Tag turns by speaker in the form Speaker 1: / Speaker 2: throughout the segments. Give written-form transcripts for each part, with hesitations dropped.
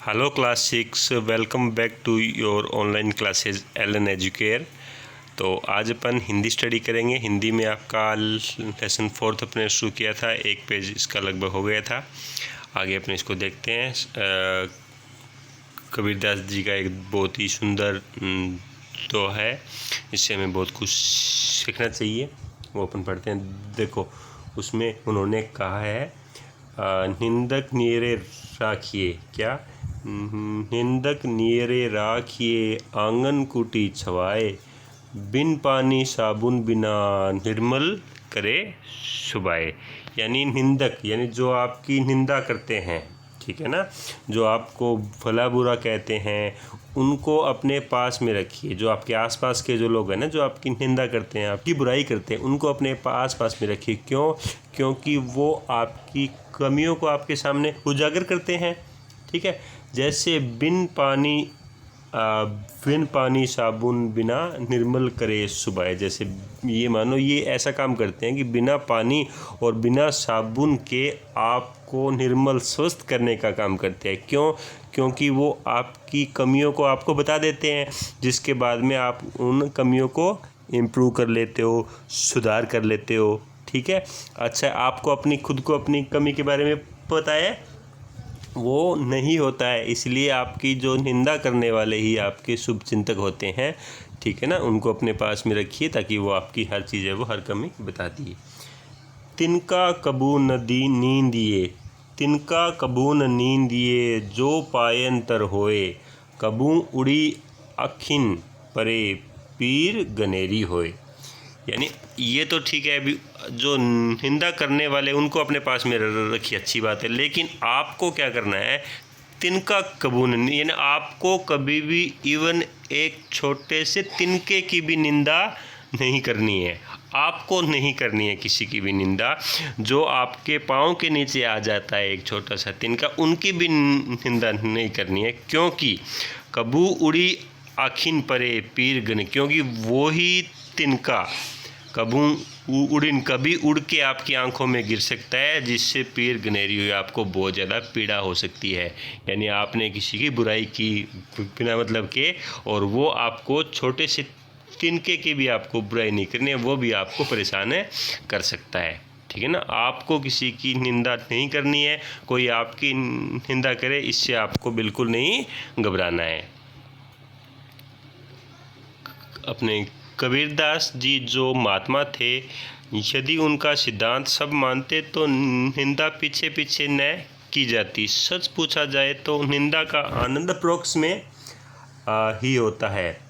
Speaker 1: Hello class 6, welcome back to your online classes Allen Educare. तो आज अपन Hindi study करेंगे। हिंदी में आपका लेसन 4 अपने शुरू किया था, एक पेज इसका लगभग हो गया था। आगे अपने इसको देखते हैं। कबीरदास जी का एक बहुत ही सुंदर तो है, इससे हमें बहुत कुछ सीखना चाहिए। वो अपन पढ़ते हैं। देखो, उसमें उन्होंने कहा है निंदक नीरे राखिए, क्या निंदक नीरे राखिए आंगन कुटी छवाए, बिन पानी साबुन बिना निर्मल करे सुबाए। यानी निंदक यानी जो आपकी निंदा करते हैं, ठीक है ना, जो आपको भला बुरा कहते हैं, उनको अपने पास में रखिए। जो आपके आसपास के जो लोग हैं ना, जो आपकी निंदा करते हैं, आपकी बुराई करते हैं, उनको अपने पास में रखिए। क्यों? क्योंकि वो आपकी कमियों को आपके सामने उजागर करते हैं। ठीक है। जैसे बिन पानी साबुन बिना निर्मल करे सुबाए। जैसे ये मानो ये ऐसा काम करते हैं कि बिना पानी और बिना साबुन के आपको निर्मल स्वस्थ करने का काम करते हैं। क्यों? क्योंकि वो आपकी कमियों को आपको बता देते हैं, जिसके बाद में आप उन कमियों को इम्प्रूव कर लेते हो, सुधार कर लेते हो। ठीक है। अच्छा, आपको खुद को अपनी कमी के बारे में पता है? वो नहीं होता है। इसलिए आपकी जो निंदा करने वाले ही आपके शुभ चिंतक होते हैं। ठीक है ना, उनको अपने पास में रखिए ताकि वो आपकी हर चीज़ है वो हर कमी बता दिए। तिनका कबू नदी नींदिए, तिनका कबू न नींदिए, जो पायंतर होए, कबू उड़ी अखिन परे पीर गनेरी होए। यानी ये तो ठीक है, अभी जो निंदा करने वाले उनको अपने पास में रखिए, अच्छी बात है। लेकिन आपको क्या करना है? तिनका कबून, यानी आपको कभी भी इवन एक छोटे से तिनके की भी निंदा नहीं करनी है। आपको नहीं करनी है किसी की भी निंदा। जो आपके पाँव के नीचे आ जाता है एक छोटा सा तिनका, उनकी भी निंदा नहीं करनी है। क्योंकि कबू उड़ी आखिन परे पीर गन, क्योंकि वो ही तिनका कभी उड़ के आपकी आंखों में गिर सकता है, जिससे पीर गनेरी हुई, आपको बहुत ज़्यादा पीड़ा हो सकती है। यानी आपने किसी की बुराई की बिना मतलब के, और वो आपको छोटे से तिनके की भी आपको बुराई नहीं करनी है, वो भी आपको परेशान कर सकता है। ठीक है ना। आपको किसी की निंदा नहीं करनी है। कोई आपकी निंदा करे, इससे आपको बिल्कुल नहीं घबराना है। अपने कबीरदास जी जो महात्मा थे, यदि उनका सिद्धांत सब मानते तो निंदा पीछे पीछे न की जाती। सच पूछा जाए तो निंदा का आनंद परोक्ष में ही होता है।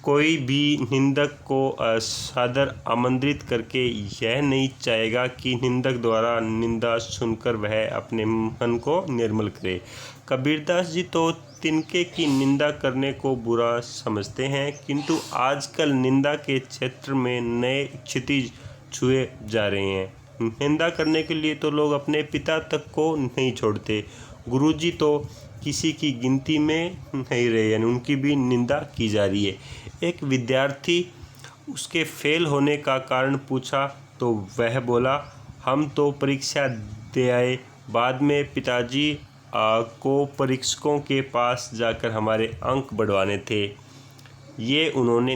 Speaker 1: कोई भी निंदक को सादर आमंत्रित करके यह नहीं चाहेगा कि निंदक द्वारा निंदा सुनकर वह अपने मन को निर्मल करे। कबीरदास जी तो तिनके की निंदा करने को बुरा समझते हैं, किंतु आजकल निंदा के क्षेत्र में नए क्षितिज छुए जा रहे हैं। निंदा करने के लिए तो लोग अपने पिता तक को नहीं छोड़ते। गुरुजी तो किसी की गिनती में नहीं रहे, यानी उनकी भी निंदा की जा रही है। एक विद्यार्थी उसके फेल होने का कारण पूछा तो वह बोला, हम तो परीक्षा दे आए, बाद में पिताजी को परीक्षकों के पास जाकर हमारे अंक बढ़वाने थे। ये उन्होंने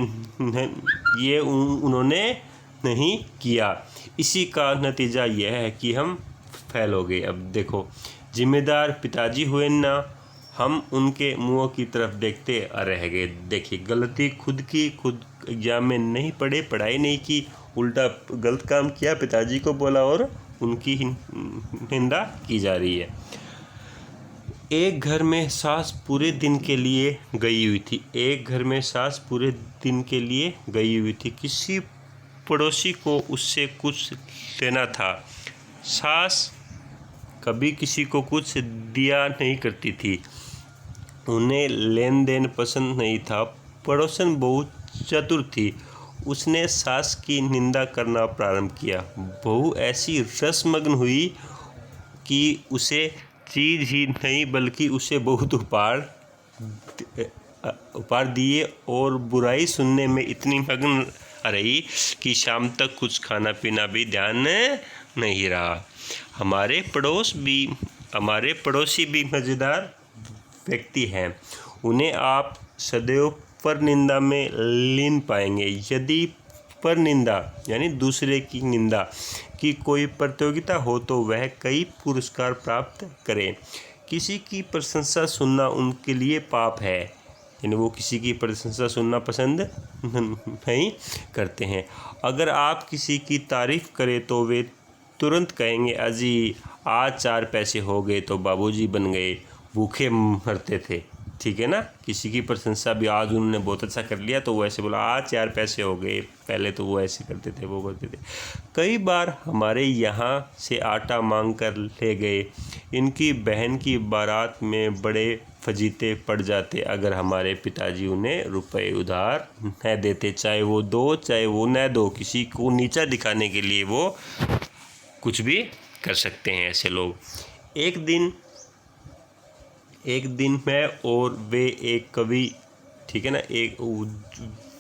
Speaker 1: नहीं किया। इसी का नतीजा यह है कि हम फेल हो गए। अब देखो, जिम्मेदार पिताजी हुए ना, हम उनके मुंह की तरफ देखते रह गए। देखिए, गलती खुद की, खुद एग्जाम में नहीं पढ़े, पढ़ाई नहीं की, उल्टा गलत काम किया, पिताजी को बोला और उनकी निंदा की जा रही है। एक घर में सास पूरे दिन के लिए गई हुई थी। एक घर में सास पूरे दिन के लिए गई हुई थी। किसी पड़ोसी को उससे कुछ लेना था। सास कभी किसी को कुछ दिया नहीं करती थी। उन्हें लेन देन पसंद नहीं था। पड़ोसन बहुत चतुर थी। उसने सास की निंदा करना प्रारंभ किया। बहू ऐसी रसमग्न हुई कि उसे चीज़ ही नहीं बल्कि उसे बहुत उपहार दिए, और बुराई सुनने में इतनी मग्न रही कि शाम तक कुछ खाना पीना भी ध्यान नहीं रहा। हमारे पड़ोसी भी मज़ेदार व्यक्ति हैं उन्हें आप सदैव परनिंदा में लीन पाएंगे। यदि परनिंदा यानी दूसरे की निंदा की कोई प्रतियोगिता हो तो वह कई पुरस्कार प्राप्त करें। किसी की प्रशंसा सुनना उनके लिए पाप है, यानी वो किसी की प्रशंसा सुनना पसंद नहीं करते हैं। अगर आप किसी की तारीफ़ करें तो वे तुरंत कहेंगे, अजी आज 4 पैसे हो गए तो बाबूजी बन गए, भूखे मरते थे। ठीक है ना, किसी की प्रशंसा भी आज उन्होंने बहुत अच्छा कर लिया तो वो ऐसे बोला आज 4 पैसे हो गए, पहले तो वो ऐसे करते थे वो करते थे। कई बार हमारे यहाँ से आटा मांग कर ले गए, इनकी बहन की बारात में बड़े फजीते पड़ जाते अगर हमारे पिताजी उन्हें रुपए उधार न देते, चाहे वो दो चाहे वो न दो, किसी को नीचा दिखाने के लिए वो कुछ भी कर सकते हैं ऐसे लोग। एक दिन मैं और वे एक कवि, ठीक है ना,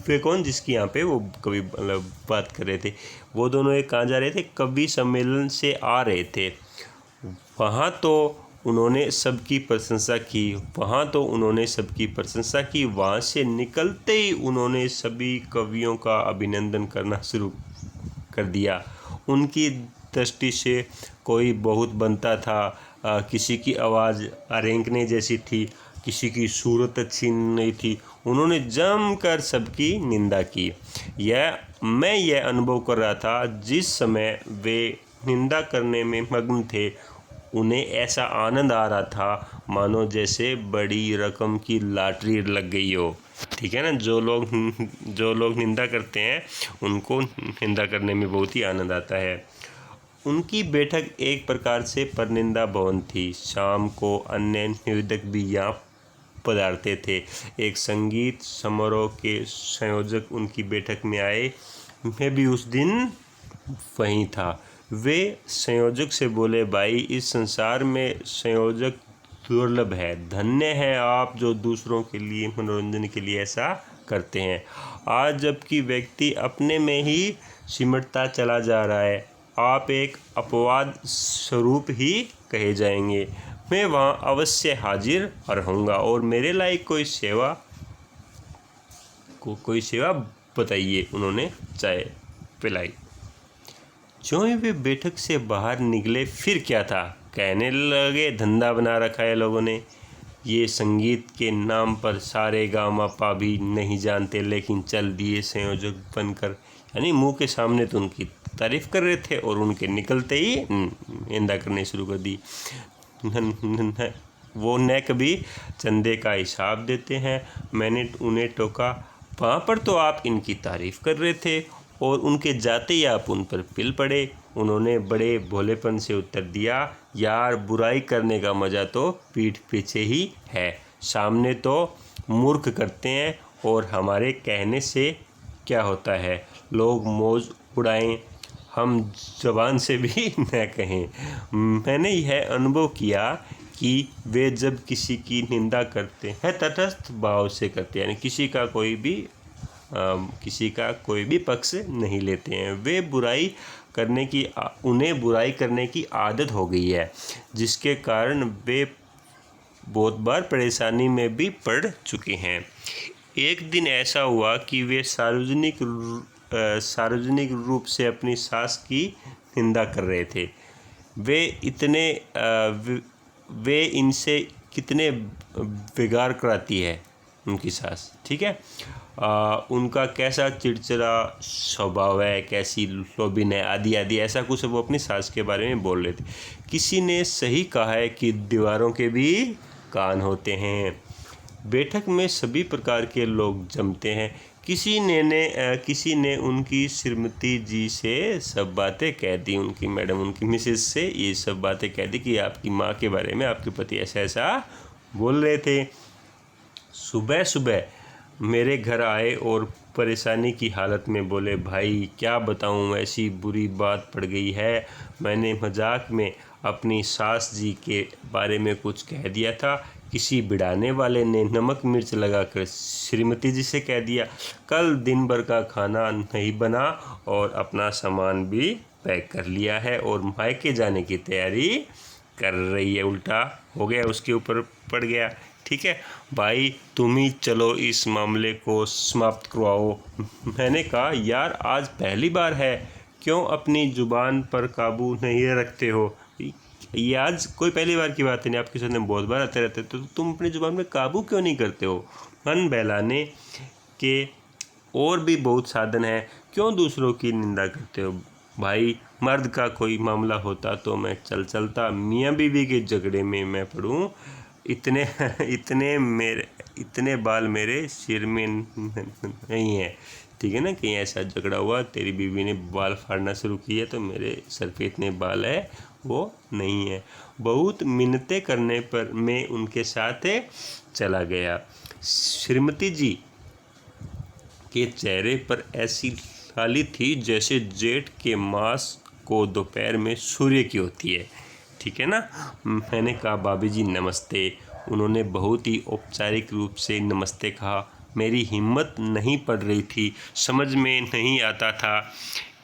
Speaker 1: वे कौन जिसकी यहाँ पे वो कवि मतलब बात कर रहे थे, वो दोनों एक कहाँ जा रहे थे, कवि सम्मेलन से आ रहे थे। वहाँ तो उन्होंने सबकी प्रशंसा की, वहाँ से निकलते ही उन्होंने सभी कवियों का अभिनंदन करना शुरू कर दिया। उनकी दृष्टि से कोई बहुत बनता था, किसी की आवाज़ रेंकने जैसी थी, किसी की सूरत अच्छी नहीं थी। उन्होंने जमकर सबकी निंदा की। मैं यह अनुभव कर रहा था जिस समय वे निंदा करने में मग्न थे, उन्हें ऐसा आनंद आ रहा था मानो जैसे बड़ी रकम की लॉटरी लग गई हो। ठीक है ना, जो लोग निंदा करते हैं उनको निंदा करने में बहुत ही आनंद आता है। उनकी बैठक एक प्रकार से परनिंदा भवन थी। शाम को अन्य निवेदक भी यहाँ पधारते थे। एक संगीत समारोह के संयोजक उनकी बैठक में आए। मैं भी उस दिन वहीं था। वे संयोजक से बोले, भाई इस संसार में संयोजक दुर्लभ है, धन्य है आप जो दूसरों के लिए मनोरंजन के लिए ऐसा करते हैं। आज जबकि व्यक्ति अपने में ही सिमटता चला जा रहा है, आप एक अपवाद स्वरूप ही कहे जाएंगे। मैं वहाँ अवश्य हाजिर रहूँगा और मेरे लायक कोई सेवा बताइए। उन्होंने चाय पिलाई। जो ही वे बैठक से बाहर निकले फिर क्या था, कहने लगे धंधा बना रखा है लोगों ने, ये संगीत के नाम पर सारे गामा पा भी नहीं जानते लेकिन चल दिए संयोजक बनकर। यानी मुंह के सामने तो उनकी तारीफ़ कर रहे थे और उनके निकलते ही निंदा करने शुरू कर दी। वो न कभी चंदे का हिसाब देते हैं। मैंने उन्हें टोका, वहाँ पर तो आप इनकी तारीफ़ कर रहे थे और उनके जाते ही आप उन पर पिल पड़े। उन्होंने बड़े भोलेपन से उत्तर दिया, यार बुराई करने का मज़ा तो पीठ पीछे ही है, सामने तो मूर्ख करते हैं और हमारे कहने से क्या होता है, लोग मौज उड़ाएं, हम ज़बान से भी न कहें। मैंने यह अनुभव किया कि वे जब किसी की निंदा करते हैं तटस्थ भाव से करते हैं, यानी किसी का कोई भी पक्ष नहीं लेते हैं। उन्हें बुराई करने की आदत हो गई है, जिसके कारण वे बहुत बार परेशानी में भी पड़ चुके हैं। एक दिन ऐसा हुआ कि वे सार्वजनिक रूप से अपनी सास की निंदा कर रहे थे। वे इनसे कितने बिगाड़ कराती है उनकी सास, ठीक है। उनका कैसा चिड़चिड़ा स्वभाव है, कैसी लोभिन है, आदि आदि ऐसा कुछ वो अपनी सास के बारे में बोल रहे थे। किसी ने सही कहा है कि दीवारों के भी कान होते हैं। बैठक में सभी प्रकार के लोग जमते हैं। किसी ने उनकी श्रीमती जी से सब बातें कह दी, उनकी मैडम, उनकी मिसेस से ये सब बातें कह दी कि आपकी माँ के बारे में आपके पति ऐसा ऐसा बोल रहे थे। सुबह सुबह मेरे घर आए और परेशानी की हालत में बोले, भाई क्या बताऊं, ऐसी बुरी बात पड़ गई है। मैंने मजाक में अपनी सास जी के बारे में कुछ कह दिया था। किसी बिड़ाने वाले ने नमक मिर्च लगाकर श्रीमती जी से कह दिया। कल दिन भर का खाना नहीं बना और अपना सामान भी पैक कर लिया है और मायके जाने की तैयारी कर रही है। उल्टा हो गया, उसके ऊपर पड़ गया। ठीक है भाई, तुम ही चलो इस मामले को समाप्त करवाओ। मैंने कहा यार आज पहली बार है, क्यों अपनी ज़ुबान पर काबू नहीं रखते हो? ये आज कोई पहली बार की बात नहीं, आपके सामने बहुत बार आते रहते, तो तुम अपनी ज़ुबान में काबू क्यों नहीं करते हो? मन बहलाने के और भी बहुत साधन हैं, क्यों दूसरों की निंदा करते हो? भाई मर्द का कोई मामला होता तो मैं चलता, मियाँ बीवी के झगड़े में मैं पढ़ूँ, इतने इतने बाल मेरे सिर में नहीं है। ठीक है ना, कहीं ऐसा झगड़ा हुआ, तेरी बीवी ने बाल फाड़ना शुरू किया तो मेरे सर पे इतने बाल है वो नहीं है। बहुत मिन्नतें करने पर मैं उनके साथ चला गया। श्रीमती जी के चेहरे पर ऐसी लाली थी जैसे जेठ के मास को दोपहर में सूर्य की होती है। ठीक है ना। मैंने कहा भाभी जी नमस्ते। उन्होंने बहुत ही औपचारिक रूप से नमस्ते कहा। मेरी हिम्मत नहीं पड़ रही थी, समझ में नहीं आता था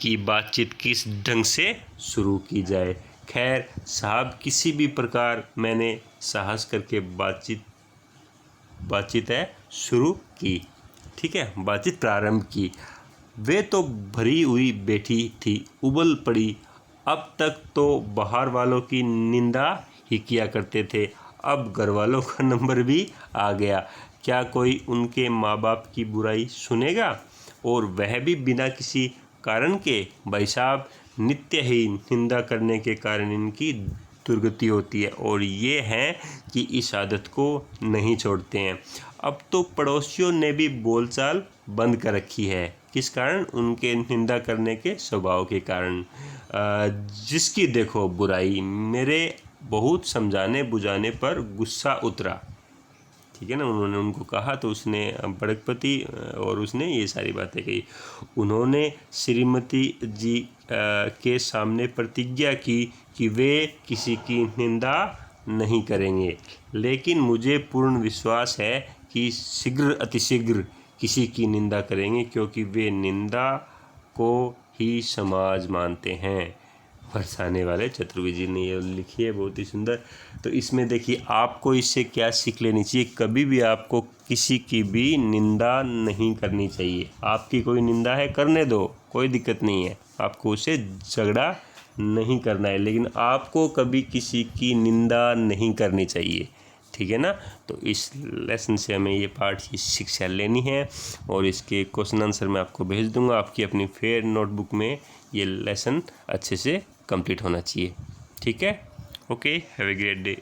Speaker 1: कि बातचीत किस ढंग से शुरू की जाए। खैर साहब, किसी भी प्रकार मैंने साहस करके बातचीत शुरू की। ठीक है, बातचीत प्रारंभ की। वे तो भरी हुई बैठी थी, उबल पड़ी। अब तक तो बाहर वालों की निंदा ही किया करते थे, अब घर वालों का नंबर भी आ गया। क्या कोई उनके माँ बाप की बुराई सुनेगा, और वह भी बिना किसी कारण के? भाई साहब, नित्य ही निंदा करने के कारण इनकी दुर्गति होती है, और ये हैं कि इस आदत को नहीं छोड़ते हैं। अब तो पड़ोसियों ने भी बोलचाल बंद कर रखी है। किस कारण? उनके निंदा करने के स्वभाव के कारण। जिसकी देखो बुराई। मेरे बहुत समझाने बुझाने पर गुस्सा उतरा। ठीक है ना, उन्होंने उनको कहा तो उसने बड़कपति और उसने ये सारी बातें कही। उन्होंने श्रीमती जी के सामने प्रतिज्ञा की कि वे किसी की निंदा नहीं करेंगे, लेकिन मुझे पूर्ण विश्वास है कि शीघ्र अतिशीघ्र किसी की निंदा करेंगे, क्योंकि वे निंदा को ही समाज मानते हैं। बरसाने वाले चतुर्वेदी जी ने ये लिखी है, बहुत ही सुंदर। तो इसमें देखिए आपको इससे क्या सीख लेनी चाहिए। कभी भी आपको किसी की भी निंदा नहीं करनी चाहिए। आपकी कोई निंदा है, करने दो, कोई दिक्कत नहीं है, आपको उससे झगड़ा नहीं करना है, लेकिन आपको कभी किसी की निंदा नहीं करनी चाहिए। ठीक है ना। तो इस लेसन से हमें ये पाठ की शिक्षा लेनी है, और इसके क्वेश्चन आंसर मैं आपको भेज दूंगा। आपकी अपनी फेयर नोटबुक में ये लेसन अच्छे से कंप्लीट होना चाहिए। ठीक है। Okay, have a great day.